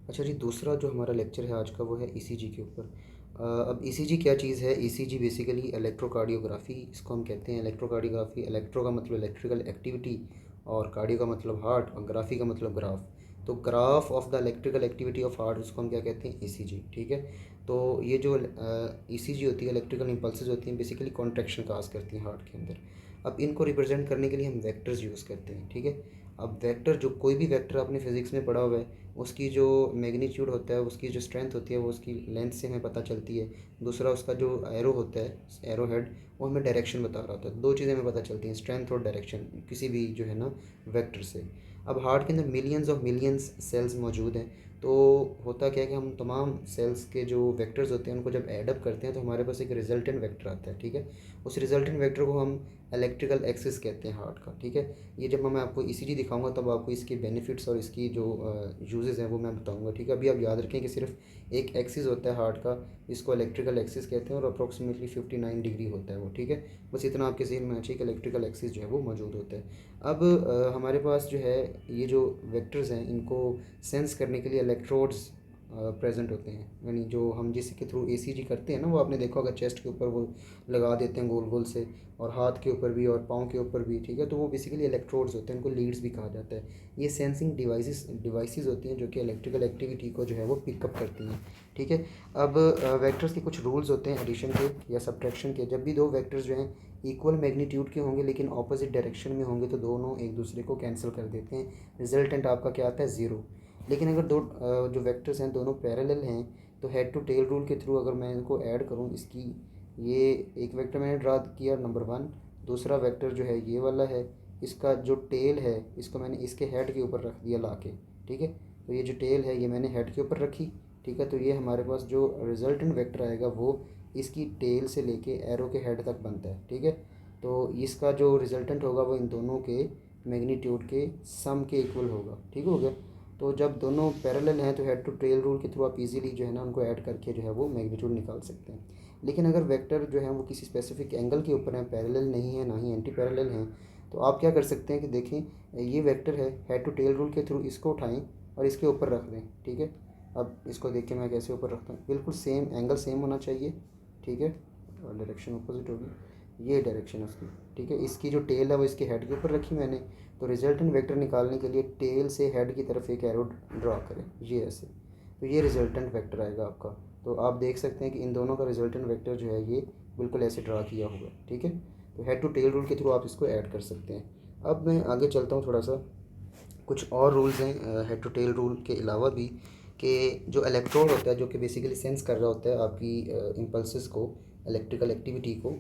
अच्छा जी, दूसरा जो हमारा लेक्चर है आज का वो है ईसीजी के ऊपर। अब ईसीजी क्या चीज़ है? ईसीजी बेसिकली इलेक्ट्रोकार्डियोग्राफी इसको हम कहते हैं। इलेक्ट्रोकार्डियोग्राफी, इलेक्ट्रो का मतलब इलेक्ट्रिकल एक्टिविटी और कार्डियो का मतलब हार्ट और ग्राफी का मतलब ग्राफ। तो graph of the electrical activity of heart उसको हम क्या कहते हैं? ईसीजी। ठीक है। तो ये जो ईसीजी होती है, इलेक्ट्रिकल इम्पल्सेस होती हैं, बेसिकली कॉन्ट्रैक्शन काज करती हैं हार्ट के अंदर। अब इनको रिप्रेजेंट करने के लिए हम वेक्टर्स यूज़ करते हैं। ठीक है। अब वेक्टर, जो कोई भी वेक्टर आपने फिजिक्स में पढ़ा हुआ है, उसकी जो मैग्नीट्यूड होता है, उसकी जो स्ट्रेंथ होती है, वो उसकी लेंथ से हमें पता चलती है। दूसरा, उसका जो एरो होता है, एरो हेड, वो हमें डायरेक्शन बता रहा होता है। दो चीज़ें हमें पता चलती हैं, स्ट्रेंथ और डायरेक्शन, किसी भी जो है ना वेक्टर से। अब हार्ट के अंदर मिलियंस ऑफ मिलियंस सेल्स मौजूद हैं। तो होता क्या है कि हम तमाम सेल्स के जो वेक्टर्स होते हैं उनको जब ऐडअप करते हैं तो हमारे पास एक रिजल्टेंट वेक्टर आता है। ठीक है। उस रिजल्टेंट वेक्टर को हम इलेक्ट्रिकल एक्सिस कहते हैं हार्ट का। ठीक है। ये जब मैं आपको ईसीजी दिखाऊंगा तब आपको इसके बेनिफिट्स और इसकी जो यूजेस हैं वो मैं बताऊंगा। ठीक है। अभी आप याद रखें कि सिर्फ एक एक्सिस होता है हार्ट का, इसको इलेक्ट्रिकल एक्सिस कहते हैं, और अप्रोक्सीमेटली 59 डिग्री होता है वो। ठीक है। बस इतना आपके जहन में आना चाहिए कि इलेक्ट्रिकल एक्सिस जो है वो मौजूद होता है। अब हमारे पास जो है ये जो वेक्टर्स हैं इनको सेंस करने के लिए इलेक्ट्रोड्स प्रेजेंट होते हैं, यानी जो हम जिसके थ्रू ईसीजी करते हैं ना, वो आपने देखा होगा चेस्ट के ऊपर वो लगा देते हैं गोल गोल से, और हाथ के ऊपर भी और पाँव के ऊपर भी। ठीक है। तो वो बेसिकली इलेक्ट्रोड्स होते हैं, उनको लीड्स भी कहा जाता है। ये सेंसिंग डिवाइसेस होती हैं जो कि इलेक्ट्रिकल एक्टिविटी को जो है वो पिकअप करती हैं। ठीक है। अब वेक्टर्स के कुछ रूल्स होते हैं एडिशन के या सब्ट्रैक्शन के। जब भी दो वेक्टर्स जो हैं इक्वल मैग्नीट्यूड के होंगे लेकिन ऑपोजिट डायरेक्शन में होंगे तो दोनों एक दूसरे को कैंसिल कर देते हैं। रिजल्टेंट आपका क्या आता है? ज़ीरो। लेकिन अगर दो जो वेक्टर्स हैं दोनों पैरेलल हैं तो हेड टू टेल रूल के थ्रू अगर मैं इनको ऐड करूँ, इसकी ये एक वेक्टर मैंने ड्रा किया नंबर वन, दूसरा वेक्टर जो है ये वाला है, इसका जो टेल है इसको मैंने इसके हेड के ऊपर रख दिया ला के। ठीक है। तो ये जो टेल है ये मैंने हेड के ऊपर रखी। ठीक है। तो ये हमारे पास जो रिजल्टेंट वेक्टर आएगा वो इसकी टेल से लेके एरो के हेड तक बनता है। ठीक है। तो इसका जो रिजल्टेंट होगा वो इन दोनों के मैग्नीट्यूड के सम के इक्वल होगा। ठीक हो गया। तो जब दोनों पैरेलल हैं तो हेड टू टेल रूल के थ्रू आप इजीली जो है ना उनको ऐड करके जो है वो मैग्नीट्यूड निकाल सकते हैं। लेकिन अगर वेक्टर जो है वो किसी स्पेसिफिक एंगल के ऊपर हैं, पैरेलल नहीं है ना ही एंटी पैरेलल हैं, तो आप क्या कर सकते हैं कि देखें ये वेक्टर है, हेड टू टेल रूल के थ्रू इसको उठाएं और इसके ऊपर रख दें। ठीक है। अब इसको देख के मैं कैसे ऊपर रखता हूँ, बिल्कुल सेम एंगल सेम होना चाहिए। ठीक है। और डायरेक्शन अपोजिट होगी, ये डायरेक्शन है उसकी। ठीक है। इसकी जो टेल है वो इसके हेड के ऊपर रखी मैंने। तो रिजल्टेंट वेक्टर निकालने के लिए टेल से हेड की तरफ एक एरो ड्रा करें, ये ऐसे। तो ये रिजल्टेंट वेक्टर आएगा आपका। तो आप देख सकते हैं कि इन दोनों का रिजल्टेंट वेक्टर जो है ये बिल्कुल ऐसे ड्रा किया हुआ है। ठीक है। तो हेड टू टेल रूल के थ्रू आप इसको ऐड कर सकते हैं। अब मैं आगे चलता हूँ थोड़ा सा, कुछ और रूल्स हैं हेड टू टेल रूल के अलावा भी, कि जो इलेक्ट्रोड होता है जो कि बेसिकली सेंस कर रहा होता है आपकी इम्पल्सेस को, इलेक्ट्रिकल एक्टिविटी को।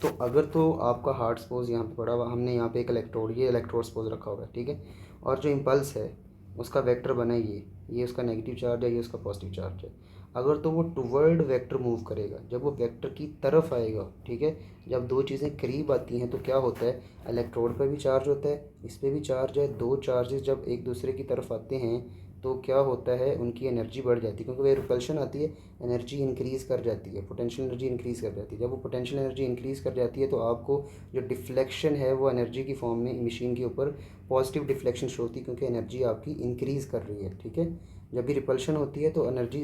तो अगर तो आपका हार्ट सपोज यहाँ पे पड़ा हुआ, हमने यहाँ पे एक इलेक्ट्रोड, ये इलेक्ट्रोड सपोज रखा हुआ है। ठीक है। और जो इम्पल्स है उसका वेक्टर बना है ये उसका नेगेटिव चार्ज है, ये उसका पॉजिटिव चार्ज है। अगर तो वो टुवर्ड वेक्टर मूव करेगा, जब वो वेक्टर की तरफ आएगा। ठीक है। जब दो चीज़ें करीब आती हैं तो क्या होता है, इलेक्ट्रोड पर भी चार्ज होता है, इस पर भी चार्ज है। दो चार्जेस जब एक दूसरे की तरफ आते हैं तो क्या होता है, उनकी एनर्जी बढ़ जाती है, क्योंकि वह रिपल्शन आती है, एनर्जी इंक्रीज़ कर जाती है, पोटेंशियल एनर्जी इंक्रीज़ कर जाती है। जब वो पोटेंशियल एनर्जी इंक्रीज़ कर जाती है तो आपको जो डिफ्लेक्शन है वो एनर्जी की फॉर्म में मशीन के ऊपर पॉजिटिव डिफ्लेक्शन शो होती है, क्योंकि एनर्जी आपकी इंक्रीज़ कर रही है। ठीक है। जब भी रिपल्शन होती है तो एनर्जी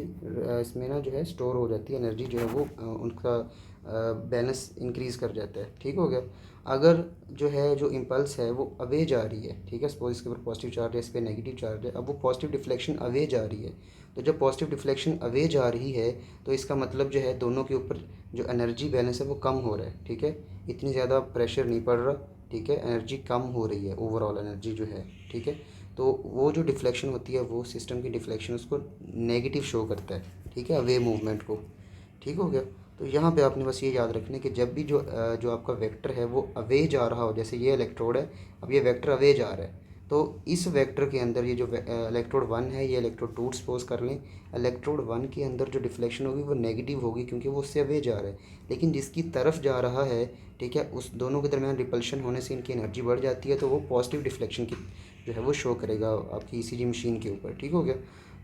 इसमें ना जो है स्टोर हो जाती है, एनर्जी जो है वो उनका बैलेंस इंक्रीज़ कर जाता है। ठीक हो गया। अगर जो है जो इम्पल्स है वो अवे जा रही है, ठीक है, सपोज इसके ऊपर पॉजिटिव चार्ज है, इस पर नेगेटिव चार्ज है, अब वो पॉजिटिव डिफ्लेक्शन अवे जा रही है। तो जब पॉजिटिव डिफ्लेक्शन अवे जा रही है तो इसका मतलब जो है दोनों के ऊपर जो एनर्जी बैलेंस है वो कम हो रहा है। ठीक है। इतनी ज़्यादा प्रेशर नहीं पड़ रहा। ठीक है। एनर्जी कम हो रही है, ओवरऑल एनर्जी जो है। ठीक है। तो वो जो डिफ्लेक्शन होती है वो सिस्टम की डिफ्लेक्शन उसको नेगेटिव शो करता है। ठीक है, अवे मूवमेंट को। ठीक हो गया। तो यहाँ पे आपने बस ये याद रखना है कि जब भी जो आपका वेक्टर है वो अवे जा रहा हो, जैसे ये इलेक्ट्रोड है, अब ये वेक्टर अवे जा रहा है, तो इस वेक्टर के अंदर ये जो इलेक्ट्रोड वन है, ये इलेक्ट्रोड टू सपोज कर लें, इलेक्ट्रोड वन के अंदर जो डिफ्लेक्शन होगी वो नेगेटिव होगी क्योंकि वो उससे अवे जा रहा है। लेकिन जिसकी तरफ जा रहा है, ठीक है, उस दोनों के दरमियान रिपल्शन होने से इनकी एनर्जी बढ़ जाती है, तो वो पॉजिटिव डिफ्लेक्शन की जो है वो शो करेगा आपकी ईसीजी मशीन के ऊपर। ठीक हो गया।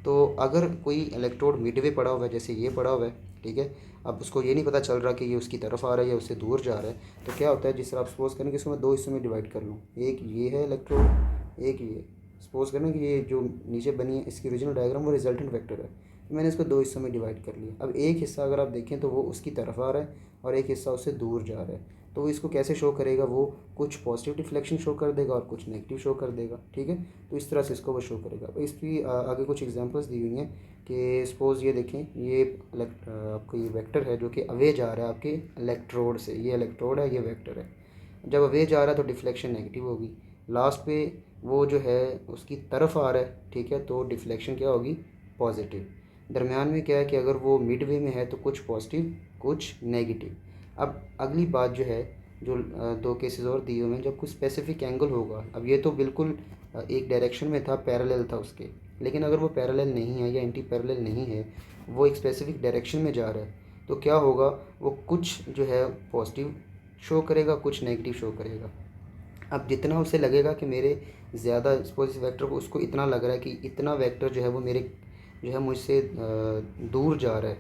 तो अगर कोई इलेक्ट्रोड मिडवे पड़ा हुआ है, जैसे ये पड़ा हुआ है, ठीक है, अब उसको ये नहीं पता चल रहा कि ये उसकी तरफ आ रहा है या उससे दूर जा रहा है, तो क्या होता है, जिस तरह आप सपोज करें कि इसको मैं दो हिस्सों में डिवाइड कर लूँ, एक ये है इलेक्ट्रोड, एक ये, सपोज़ करना कि ये जो नीचे बनी है इसकी ओरिजिनल डायग्राम वो रिजल्टेंट वेक्टर है। तो मैंने इसको दो हिस्सों में डिवाइड कर लिया। अब एक हिस्सा अगर आप देखें तो वो उसकी तरफ आ रहा है और एक हिस्सा उससे दूर जा रहा है। तो वो इसको कैसे शो करेगा, वो कुछ पॉजिटिव डिफ्लेक्शन शो कर देगा और कुछ नेगेटिव शो कर देगा, ठीक है। तो इस तरह से इसको वो शो करेगा। अब इसकी आगे कुछ एग्जांपल्स दी हुई हैं कि सपोज़ ये देखें, ये आपका ये वेक्टर है जो कि अवे जा रहा है आपके इलेक्ट्रोड से। ये इलेक्ट्रोड है, ये वेक्टर है। जब अवे जा रहा है तो डिफ्लेक्शन नेगेटिव होगी। लास्ट पे वो जो है उसकी तरफ आ रहा है, ठीक है, तो डिफ्लेक्शन क्या होगी, पॉजिटिव। दरमियान में क्या है कि अगर वो मिड वे में है तो कुछ पॉजिटिव कुछ नेगेटिव। अब अगली बात जो है, जो दो केसेस और दिए हुए हैं, जब कुछ स्पेसिफिक एंगल होगा। अब ये तो बिल्कुल एक डायरेक्शन में था, पैरेलल था उसके, लेकिन अगर वो पैरेलल नहीं है या एंटी पैरेलल नहीं है, वो एक स्पेसिफिक डायरेक्शन में जा रहा है, तो क्या होगा, वो कुछ जो है पॉजिटिव शो करेगा, कुछ नेगेटिव शो करेगा। अब जितना उसे लगेगा कि मेरे ज़्यादा सपोज इस वेक्टर को, उसको इतना लग रहा है कि इतना वेक्टर जो है वो मेरे जो है मुझसे दूर जा रहा है,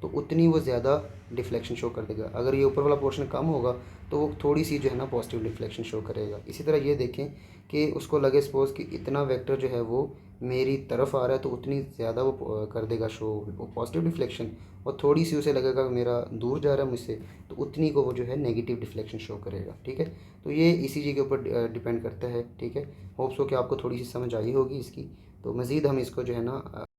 तो उतनी वो ज़्यादा डिफ्लेक्शन शो कर देगा। अगर ये ऊपर वाला पोर्शन कम होगा तो वो थोड़ी सी जो है ना पॉजिटिव डिफ्लेक्शन शो करेगा। इसी तरह ये देखें कि उसको लगे सपोज़ कि इतना वेक्टर जो है वो मेरी तरफ आ रहा है, तो उतनी ज़्यादा वो कर देगा शो वो पॉजिटिव डिफ्लेक्शन, और थोड़ी सी उसे लगेगा कि मेरा दूर जा रहा है मुझसे, तो उतनी को वो जो है नेगेटिव डिफ्लेक्शन शो करेगा, ठीक है। तो ये ईसीजी के ऊपर डिपेंड करता है, ठीक है। होप्स हो कि आपको थोड़ी सी समझ आई होगी इसकी। तो मज़ीद हम इसको जो है ना